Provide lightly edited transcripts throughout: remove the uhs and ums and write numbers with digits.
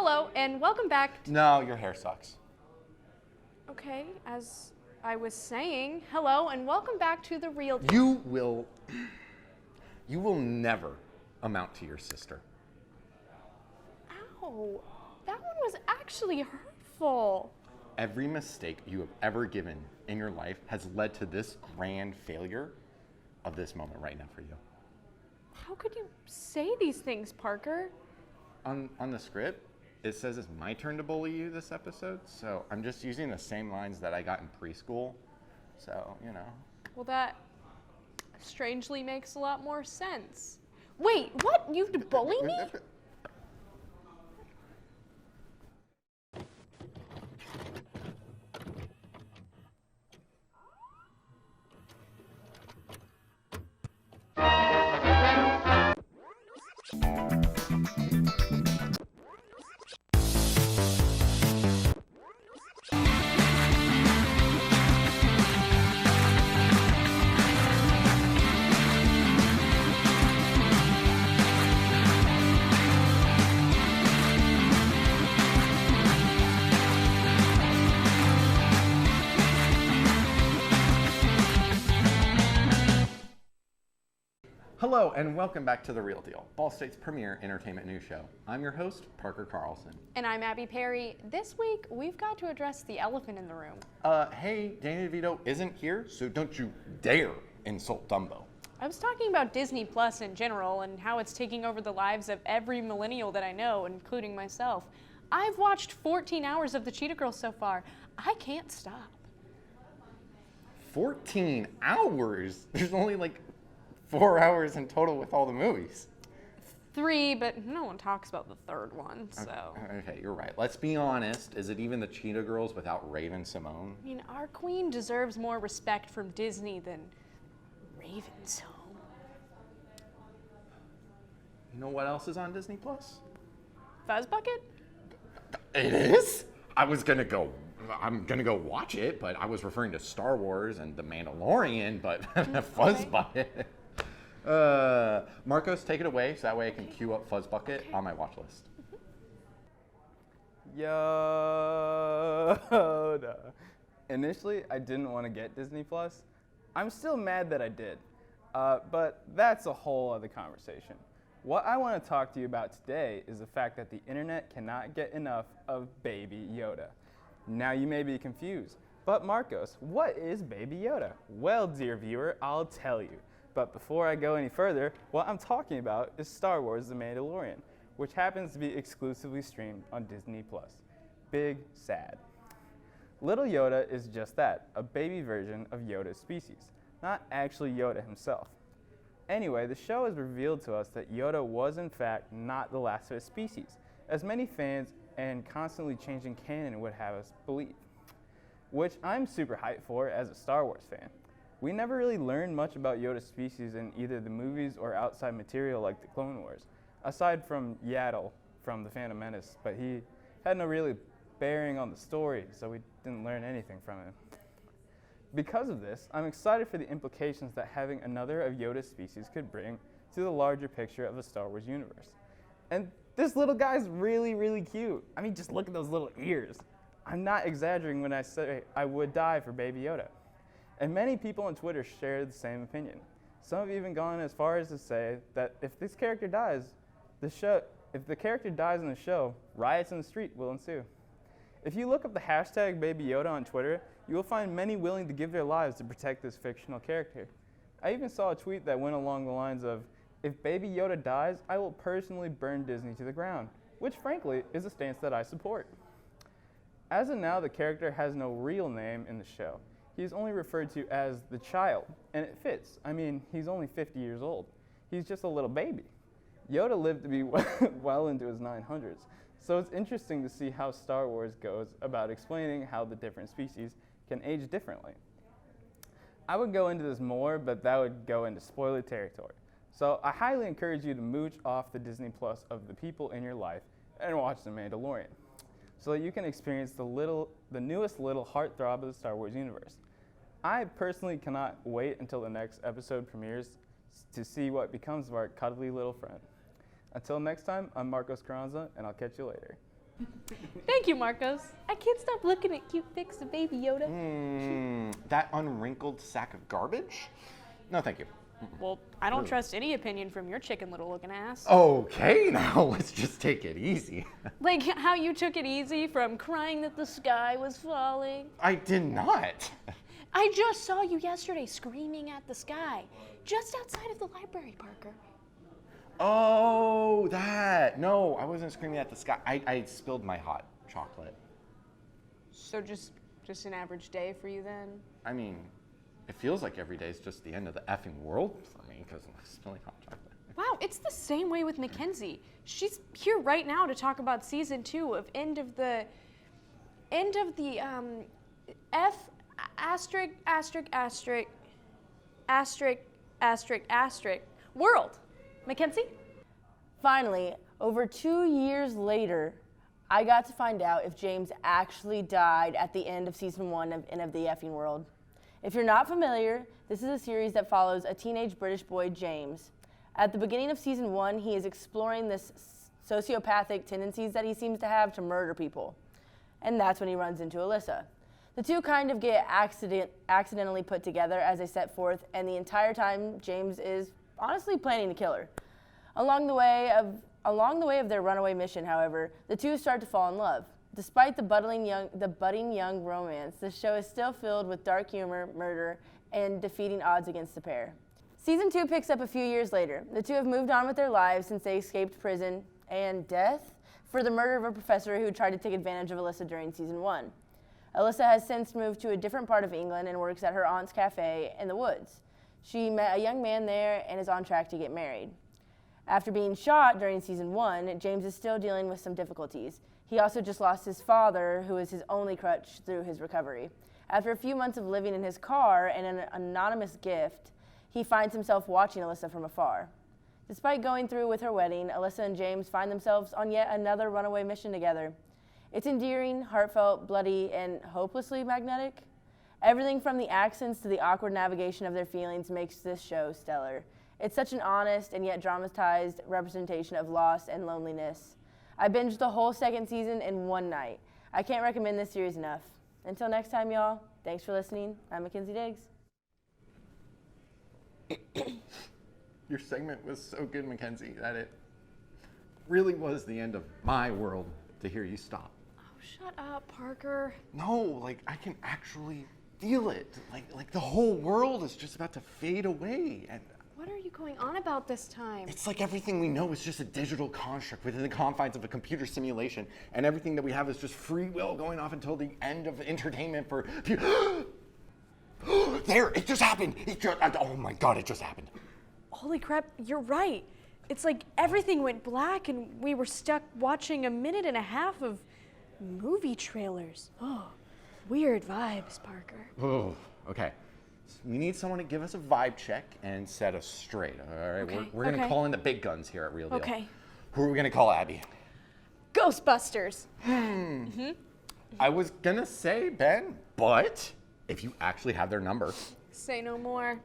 Hello, and welcome back. No, your hair sucks. Okay, as I was saying, hello, and welcome back to The Real Deal. You will never amount to your sister. Ow, that one was actually hurtful. Every mistake you have ever given in your life has led to this grand failure of this moment right now for you. How could you say these things, Parker? On the script, it says it's my turn to bully you this episode, so I'm just using the same lines that I got in preschool. So, you know. Well, that strangely makes a lot more sense. Wait, what? You'd bully me? Hello, and welcome back to The Real Deal, Ball State's premier entertainment news show. I'm your host, Parker Carlson. And I'm Abby Perry. This week, we've got to address the elephant in the room. Hey, Danny DeVito isn't here, so don't you dare insult Dumbo. I was talking about Disney Plus in general and how it's taking over the lives of every millennial that I know, including myself. I've watched 14 hours of The Cheetah Girls so far. I can't stop. 14 hours? There's only like 4 hours in total with all the movies. 3, but no one talks about the third one, so. Okay, you're right. Let's be honest. Is it even the Cheetah Girls without Raven Simone? I mean, our queen deserves more respect from Disney than Raven's home. You know what else is on Disney Plus? Fuzz Bucket? It is? I'm gonna go watch it, but I was referring to Star Wars and The Mandalorian, but Fuzz Bucket. Marcos, take it away so that way I can queue up Fuzz Bucket on my watch list. Yoda. Initially, I didn't want to get Disney Plus. I'm still mad that I did, but that's a whole other conversation. What I want to talk to you about today is the fact that the internet cannot get enough of Baby Yoda. Now you may be confused, but Marcos, what is Baby Yoda? Well, dear viewer, I'll tell you. But before I go any further, what I'm talking about is Star Wars The Mandalorian, which happens to be exclusively streamed on Disney+. Big sad. Little Yoda is just that, a baby version of Yoda's species, not actually Yoda himself. Anyway, the show has revealed to us that Yoda was in fact not the last of his species, as many fans and constantly changing canon would have us believe, which I'm super hyped for as a Star Wars fan. We never really learned much about Yoda's species in either the movies or outside material like the Clone Wars, aside from Yaddle from The Phantom Menace, but he had no really bearing on the story, so we didn't learn anything from him. Because of this, I'm excited for the implications that having another of Yoda's species could bring to the larger picture of the Star Wars universe. And this little guy's really, really cute. I mean, just look at those little ears. I'm not exaggerating when I say I would die for Baby Yoda. And many people on Twitter share the same opinion. Some have even gone as far as to say that if this character dies, if the character dies in the show, riots in the street will ensue. If you look up the hashtag Baby Yoda on Twitter, you will find many willing to give their lives to protect this fictional character. I even saw a tweet that went along the lines of, "If Baby Yoda dies, I will personally burn Disney to the ground," which frankly is a stance that I support. As of now, the character has no real name in the show. He is only referred to as the child, and it fits. I mean, he's only 50 years old. He's just a little baby. Yoda lived to be well into his 900s, so it's interesting to see how Star Wars goes about explaining how the different species can age differently. I would go into this more, but that would go into spoiler territory. So I highly encourage you to mooch off the Disney Plus of the people in your life and watch The Mandalorian, so that you can experience the newest little heartthrob of the Star Wars universe. I personally cannot wait until the next episode premieres to see what becomes of our cuddly little friend. Until next time, I'm Marcos Carranza, and I'll catch you later. Thank you, Marcos. I can't stop looking at cute pics of Baby Yoda. That unwrinkled sack of garbage? No, thank you. Well, I don't trust any opinion from your chicken little looking ass. Okay, now let's just take it easy. Like how you took it easy from crying that the sky was falling. I did not. I just saw you yesterday screaming at the sky, just outside of the library, Parker. Oh, that. No, I wasn't screaming at the sky. I spilled my hot chocolate. So just an average day for you then? I mean, it feels like every day is just the end of the effing world for me because I'm spilling hot chocolate. Wow, it's the same way with Mackenzie. She's here right now to talk about season 2 of End of the F asterisk asterisk asterisk asterisk asterisk asterisk world. Mackenzie? Finally, over 2 years later, I got to find out if James actually died at the end of season 1 of End of the Effing World. If you're not familiar, this is a series that follows a teenage British boy, James. At the beginning of season 1, he is exploring this sociopathic tendencies that he seems to have to murder people. And that's when he runs into Alyssa. The two kind of get accidentally put together as they set forth, and the entire time, James is honestly planning to kill her. Along the way of their runaway mission, however, the two start to fall in love. Despite the budding young romance, the show is still filled with dark humor, murder, and defeating odds against the pair. Season 2 picks up a few years later. The two have moved on with their lives since they escaped prison and death for the murder of a professor who tried to take advantage of Alyssa during season 1. Alyssa has since moved to a different part of England and works at her aunt's cafe in the woods. She met a young man there and is on track to get married. After being shot during season 1, James is still dealing with some difficulties. He also just lost his father, who is his only crutch through his recovery. After a few months of living in his car and an anonymous gift, he finds himself watching Alyssa from afar. Despite going through with her wedding, Alyssa and James find themselves on yet another runaway mission together. It's endearing, heartfelt, bloody, and hopelessly magnetic. Everything from the accents to the awkward navigation of their feelings makes this show stellar. It's such an honest and yet dramatized representation of loss and loneliness. I binged the whole second season in one night. I can't recommend this series enough. Until next time, y'all, thanks for listening. I'm Mackenzie Diggs. Your segment was so good, Mackenzie, that it really was the end of my world to hear you stop. Oh, shut up, Parker. No, like I can actually feel it. Like the whole world is just about to fade away. And What are you going on about this time? it's like everything we know is just a digital construct within the confines of a computer simulation, and everything that we have is just free will going off until the end of entertainment for. There, it just happened. Oh my God, it just happened. Holy crap, you're right. It's like everything went black and we were stuck watching a minute and a half of movie trailers. Oh, weird vibes, Parker. Oh, okay. We need someone to give us a vibe check and set us straight. All right, Okay, we're gonna okay. call in the big guns here at Real Deal. Okay. Who are we gonna call, Abby? Ghostbusters. I was gonna say Ben, but if you actually have their number. Say no more.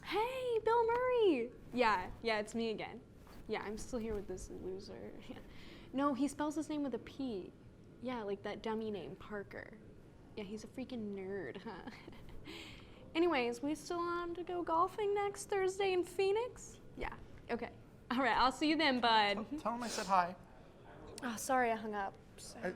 Hey, Bill Murray. Yeah, it's me again. Yeah, I'm still here with this loser. Yeah. No, he spells his name with a P. Yeah, like that dummy name, Parker. Yeah, he's a freaking nerd, huh? Anyways, we still on to go golfing next Thursday in Phoenix? Yeah, okay. All right, I'll see you then, bud. Tell him I said hi. Oh, sorry, I hung up. Sorry.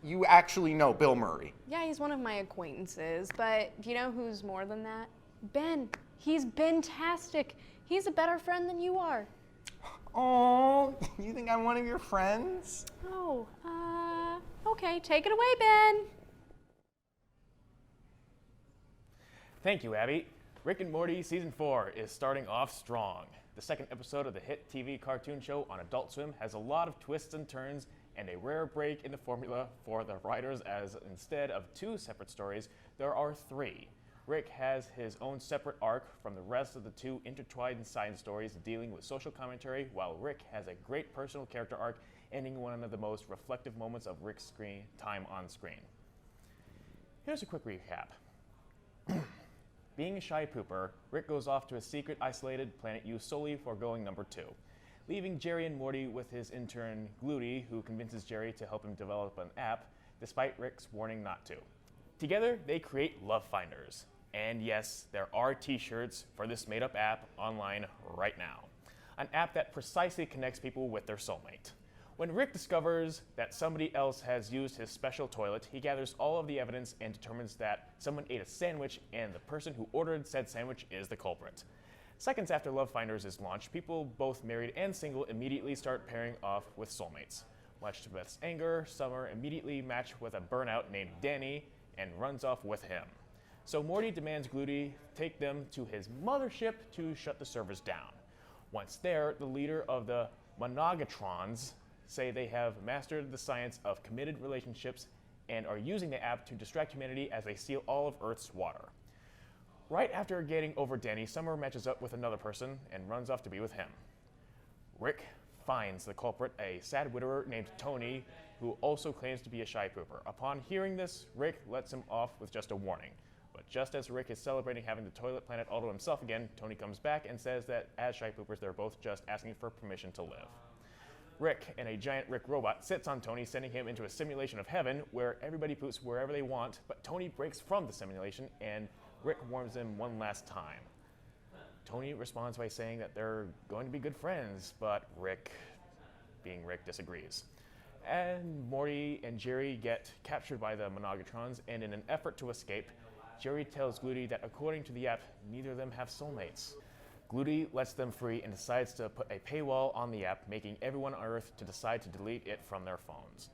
You actually know Bill Murray. Yeah, he's one of my acquaintances, but do you know who's more than that? Ben. He's Ben-tastic. He's a better friend than you are. Oh, you think I'm one of your friends? Oh, okay, take it away, Ben. Thank you, Abby. Rick and Morty Season 4 is starting off strong. The second episode of the hit TV cartoon show on Adult Swim has a lot of twists and turns and a rare break in the formula for the writers, as instead of 2 separate stories, there are 3. Rick has his own separate arc from the rest of the 2 intertwined side stories dealing with social commentary, while Rick has a great personal character arc ending one of the most reflective moments of Rick's screen time on screen. Here's a quick recap. Being a shy pooper, Rick goes off to a secret, isolated planet used solely for going number 2. leaving Jerry and Morty with his intern Gluty, who convinces Jerry to help him develop an app, despite Rick's warning not to. Together, they create Love Finders. And yes, there are t-shirts for this made-up app online right now. An app that precisely connects people with their soulmate. When Rick discovers that somebody else has used his special toilet, he gathers all of the evidence and determines that someone ate a sandwich and the person who ordered said sandwich is the culprit. Seconds after Love Finders is launched, people both married and single immediately start pairing off with soulmates. Much to Beth's anger, Summer immediately matched with a burnout named Danny and runs off with him. So Morty demands Gluty take them to his mothership to shut the servers down. Once there, the leader of the Monagatrons say they have mastered the science of committed relationships and are using the app to distract humanity as they steal all of Earth's water. Right after getting over Danny, Summer matches up with another person and runs off to be with him. Rick finds the culprit, a sad widower named Tony, who also claims to be a shy pooper. Upon hearing this, Rick lets him off with just a warning. But just as Rick is celebrating having the toilet planet all to himself again, Tony comes back and says that as shy poopers, they're both just asking for permission to live. Rick and a giant Rick robot sits on Tony, sending him into a simulation of heaven where everybody poops wherever they want, but Tony breaks from the simulation and Rick warns him one last time. Tony responds by saying that they're going to be good friends, but Rick, being Rick, disagrees. And Morty and Jerry get captured by the Monagatrons, and in an effort to escape, Jerry tells Gluty that according to the app, neither of them have soulmates. Gluty lets them free and decides to put a paywall on the app, making everyone on Earth to decide to delete it from their phones.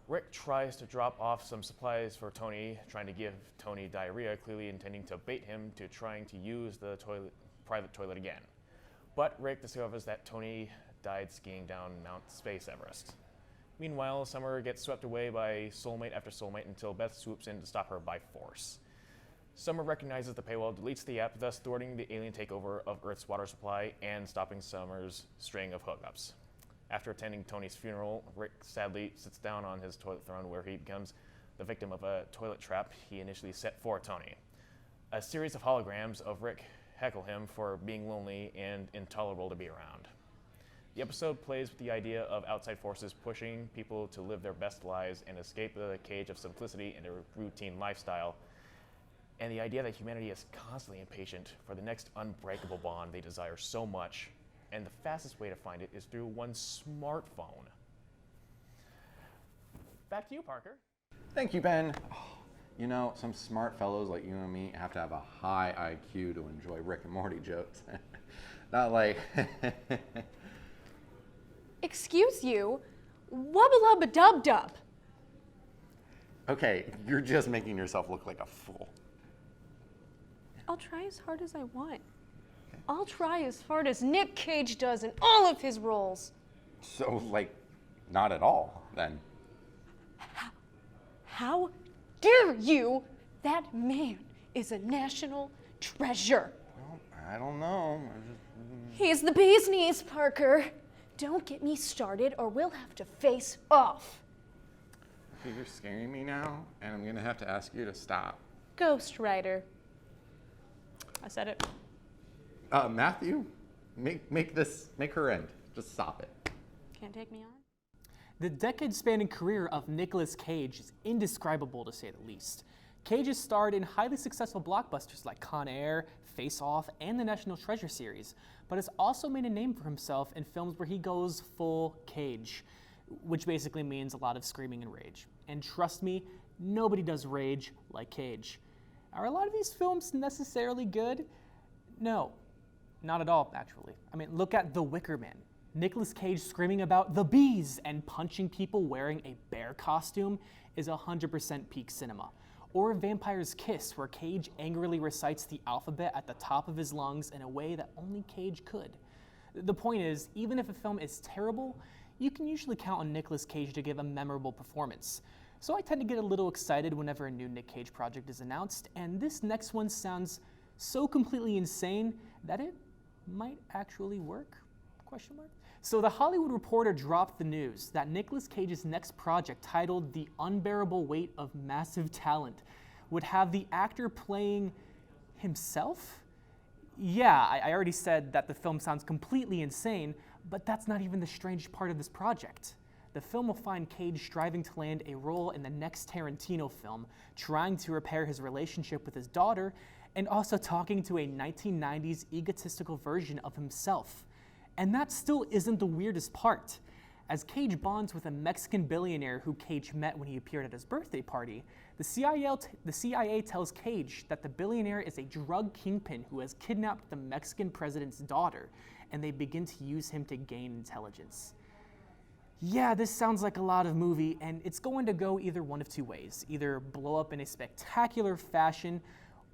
Rick tries to drop off some supplies for Tony, trying to give Tony diarrhea, clearly intending to bait him to trying to use the private toilet again. But Rick discovers that Tony died skiing down Mount Space Everest. Meanwhile, Summer gets swept away by soulmate after soulmate until Beth swoops in to stop her by force. Summer recognizes the paywall, deletes the app, thus thwarting the alien takeover of Earth's water supply and stopping Summer's string of hookups. After attending Tony's funeral, Rick sadly sits down on his toilet throne where he becomes the victim of a toilet trap he initially set for Tony. A series of holograms of Rick heckle him for being lonely and intolerable to be around. The episode plays with the idea of outside forces pushing people to live their best lives and escape the cage of simplicity and a routine lifestyle, and the idea that humanity is constantly impatient for the next unbreakable bond they desire so much, and the fastest way to find it is through one's smartphone. Back to you, Parker. Thank you, Ben. Oh, you know, some smart fellows like you and me have to have a high IQ to enjoy Rick and Morty jokes. Not like... Excuse you? Wubba lubba dub dub. Okay, you're just making yourself look like a fool. I'll try as hard as I want. I'll try as hard as Nick Cage does in all of his roles. So, like, not at all, then. How dare you? That man is a national treasure. Well, I don't know. He's the bee's knees, Parker. Don't get me started or we'll have to face off. Okay, you're scaring me now, and I'm gonna have to ask you to stop. Ghost Rider. I said it. Matthew, make her end. Just stop it. Can't take me on? The decade-spanning career of Nicolas Cage is indescribable, to say the least. Cage has starred in highly successful blockbusters like Con Air, Face Off, and the National Treasure series, but has also made a name for himself in films where he goes full Cage, which basically means a lot of screaming and rage. And trust me, nobody does rage like Cage. Are a lot of these films necessarily good? No, not at all, actually. I mean, look at The Wicker Man. Nicolas Cage screaming about the bees and punching people wearing a bear costume is 100% peak cinema. Or Vampire's Kiss, where Cage angrily recites the alphabet at the top of his lungs in a way that only Cage could. The point is, even if a film is terrible, you can usually count on Nicolas Cage to give a memorable performance. So I tend to get a little excited whenever a new Nick Cage project is announced, and this next one sounds so completely insane that it might actually work? ? So The Hollywood Reporter dropped the news that Nicolas Cage's next project, titled The Unbearable Weight of Massive Talent, would have the actor playing himself? Yeah, I already said that the film sounds completely insane, But that's not even the strange part of this project. The film will find Cage striving to land a role in the next Tarantino film, trying to repair his relationship with his daughter, and also talking to a 1990s egotistical version of himself. And that still isn't the weirdest part. As Cage bonds with a Mexican billionaire who Cage met when he appeared at his birthday party, the CIA tells Cage that the billionaire is a drug kingpin who has kidnapped the Mexican president's daughter, and they begin to use him to gain intelligence. Yeah, this sounds like a lot of movie, and it's going to go either one of two ways. Either blow up in a spectacular fashion,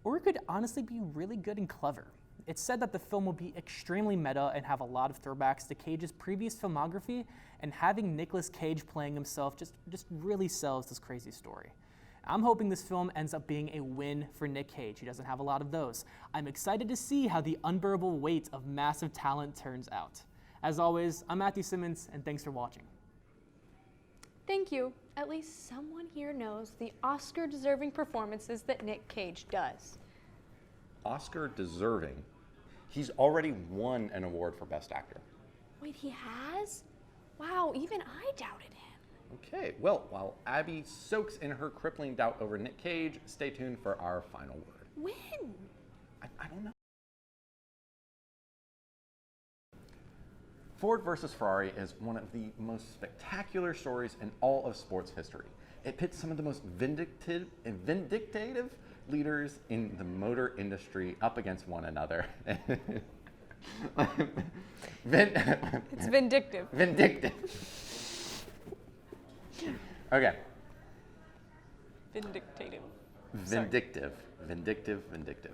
or it could honestly be really good and clever. It's said that the film will be extremely meta and have a lot of throwbacks to Cage's previous filmography, and having Nicolas Cage playing himself just really sells this crazy story. I'm hoping this film ends up being a win for Nick Cage. He doesn't have a lot of those. I'm excited to see how the unbearable weight of massive talent turns out. As always, I'm Matthew Simmons, and thanks for watching. Thank you. At least someone here knows the Oscar-deserving performances that Nick Cage does. Oscar deserving. He's already won an award for Best Actor. Wait, he has? Wow, even I doubted him. Okay, well, while Abby soaks in her crippling doubt over Nick Cage, stay tuned for our final word. When? I don't know. Ford versus Ferrari is one of the most spectacular stories in all of sports history. It pits some of the most vindictive leaders in the motor industry up against one another. It's vindictive. Vindictive. Okay. Vindictative. Vindictive.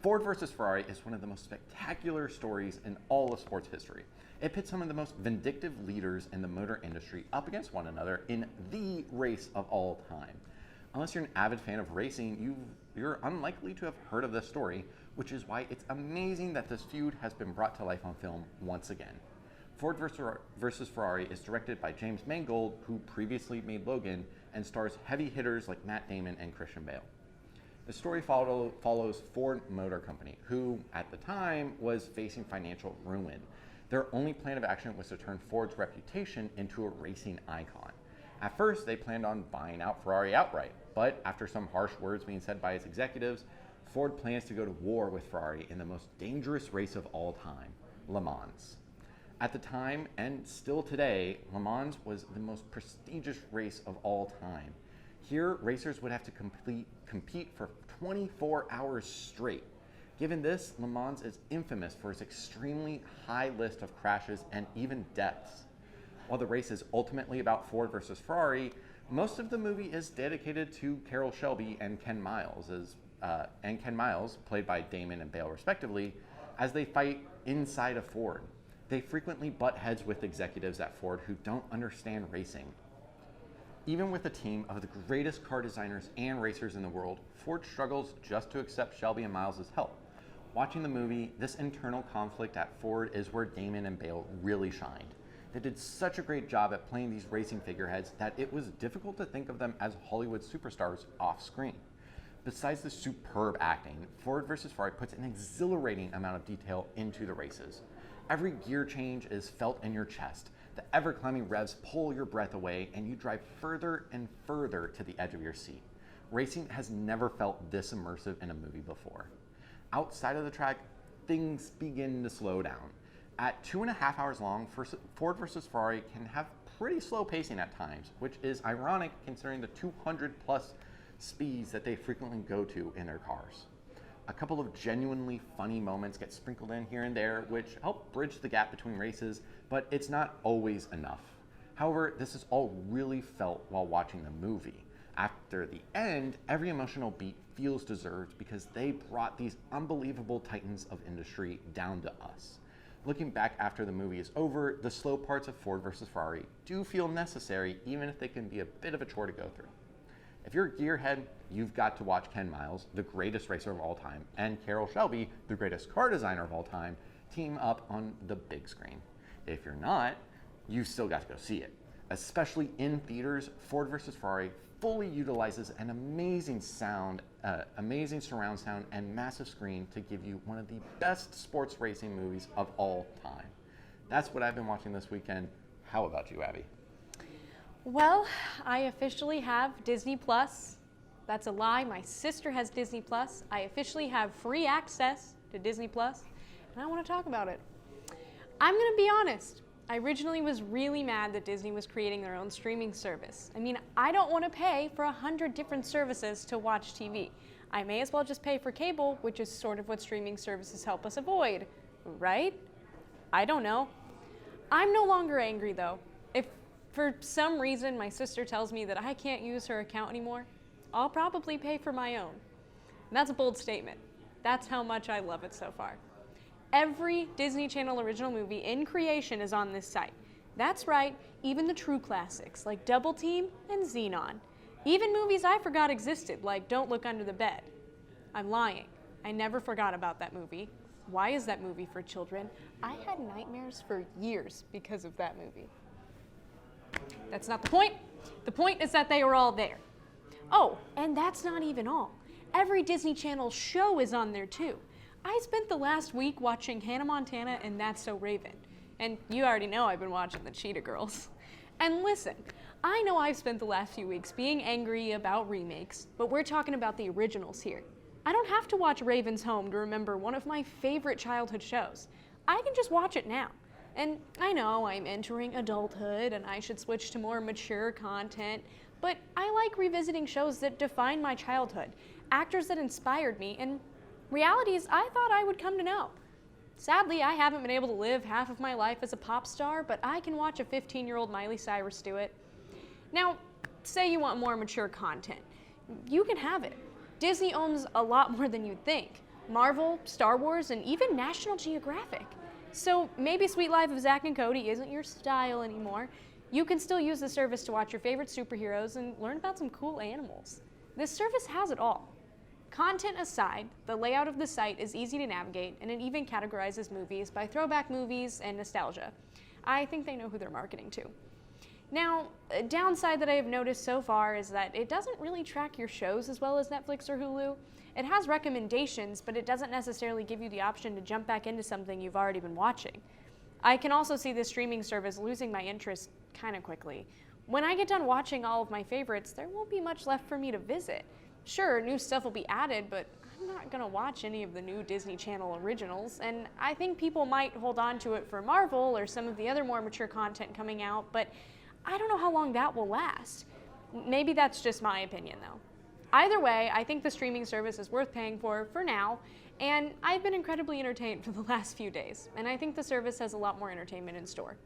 Ford versus Ferrari is one of the most spectacular stories in all of sports history. It pits some of the most vindictive leaders in the motor industry up against one another in the race of all time. Unless you're an avid fan of racing, you're unlikely to have heard of this story, which is why it's amazing that this feud has been brought to life on film once again. Ford versus Ferrari is directed by James Mangold, who previously made Logan, and stars heavy hitters like Matt Damon and Christian Bale. The story follows Ford Motor Company, who, at the time, was facing financial ruin. Their only plan of action was to turn Ford's reputation into a racing icon. At first, they planned on buying out Ferrari outright, but after some harsh words being said by its executives, Ford plans to go to war with Ferrari in the most dangerous race of all time, Le Mans. At the time, and still today, Le Mans was the most prestigious race of all time. Here, racers would have to compete for 24 hours straight. Given this, Le Mans is infamous for its extremely high list of crashes and even deaths. While the race is ultimately about Ford versus Ferrari, most of the movie is dedicated to Carroll Shelby and Ken Miles, played by Damon and Bale respectively, as they fight inside of Ford. They frequently butt heads with executives at Ford who don't understand racing. Even with a team of the greatest car designers and racers in the world, Ford struggles just to accept Shelby and Miles' help. Watching the movie, this internal conflict at Ford is where Damon and Bale really shined. They did such a great job at playing these racing figureheads that it was difficult to think of them as Hollywood superstars off screen. Besides the superb acting, Ford versus Ferrari puts an exhilarating amount of detail into the races. Every gear change is felt in your chest. The ever-climbing revs pull your breath away, and you drive further and further to the edge of your seat. Racing has never felt this immersive in a movie before. Outside of the track, things begin to slow down. At 2.5 hours long, Ford versus Ferrari can have pretty slow pacing at times, which is ironic considering the 200+ speeds that they frequently go to in their cars. A couple of genuinely funny moments get sprinkled in here and there, which help bridge the gap between races, but it's not always enough. However, this is all really felt while watching the movie. After the end, every emotional beat feels deserved because they brought these unbelievable titans of industry down to us. Looking back after the movie is over, the slow parts of Ford versus Ferrari do feel necessary, even if they can be a bit of a chore to go through. If you're a gearhead, you've got to watch Ken Miles, the greatest racer of all time, and Carroll Shelby, the greatest car designer of all time, team up on the big screen. If you're not, you've still got to go see it. Especially in theaters, Ford versus Ferrari fully utilizes an amazing sound, amazing surround sound, and massive screen to give you one of the best sports racing movies of all time. That's what I've been watching this weekend. How about you, Abby? Well, I officially have Disney Plus. That's a lie. My sister has Disney Plus. I officially have free access to Disney Plus, and I want to talk about it. I'm going to be honest. I originally was really mad that Disney was creating their own streaming service. I mean, I don't want to pay for 100 different services to watch TV. I may as well just pay for cable, which is sort of what streaming services help us avoid, right? I don't know. I'm no longer angry though. If for some reason my sister tells me that I can't use her account anymore, I'll probably pay for my own. And that's a bold statement. That's how much I love it so far. Every Disney Channel original movie in creation is on this site. That's right, even the true classics like Double Team and Xenon. Even movies I forgot existed, like Don't Look Under the Bed. I'm lying. I never forgot about that movie. Why is that movie for children? I had nightmares for years because of that movie. That's not the point. The point is that they are all there. Oh, and that's not even all. Every Disney Channel show is on there too. I spent the last week watching Hannah Montana and That's So Raven. And you already know I've been watching the Cheetah Girls. And listen, I know I've spent the last few weeks being angry about remakes, but we're talking about the originals here. I don't have to watch Raven's Home to remember one of my favorite childhood shows. I can just watch it now. And I know I'm entering adulthood and I should switch to more mature content, but I like revisiting shows that define my childhood, actors that inspired me, and realities I thought I would come to know. Sadly, I haven't been able to live half of my life as a pop star, but I can watch a 15-year-old Miley Cyrus do it. Now, say you want more mature content. You can have it. Disney owns a lot more than you'd think. Marvel, Star Wars, and even National Geographic. So maybe Sweet Life of Zack and Cody isn't your style anymore. You can still use the service to watch your favorite superheroes and learn about some cool animals. This service has it all. Content aside, the layout of the site is easy to navigate, and it even categorizes movies by throwback movies and nostalgia. I think they know who they're marketing to. Now, a downside that I have noticed so far is that it doesn't really track your shows as well as Netflix or Hulu. It has recommendations, but it doesn't necessarily give you the option to jump back into something you've already been watching. I can also see this streaming service losing my interest kind of quickly. When I get done watching all of my favorites, there won't be much left for me to visit. Sure, new stuff will be added, but I'm not gonna watch any of the new Disney Channel originals, and I think people might hold on to it for Marvel or some of the other more mature content coming out, but I don't know how long that will last. Maybe that's just my opinion though. Either way, I think the streaming service is worth paying for now, and I've been incredibly entertained for the last few days, and I think the service has a lot more entertainment in store.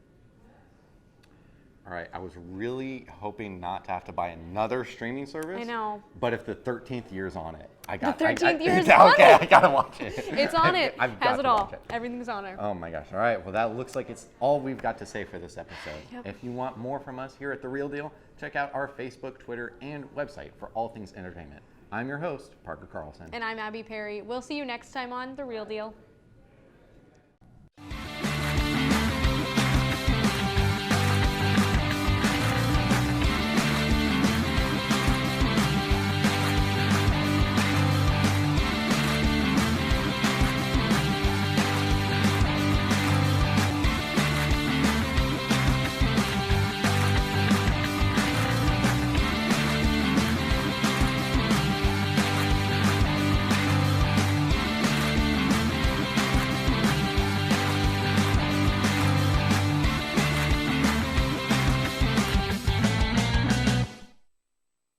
All right, I was really hoping not to have to buy another streaming service. I know. But if the 13th year's on it, I got The 13th year's on okay, it. I gotta watch it. It's on it. I've got Has it to all. watch it. Everything's on there. Oh my gosh. All right. Well, that looks like it's all we've got to say for this episode. Yep. If you want more from us here at The Real Deal, check out our Facebook, Twitter, and website for all things entertainment. I'm your host, Parker Carlson. And I'm Abby Perry. We'll see you next time on The Real Deal.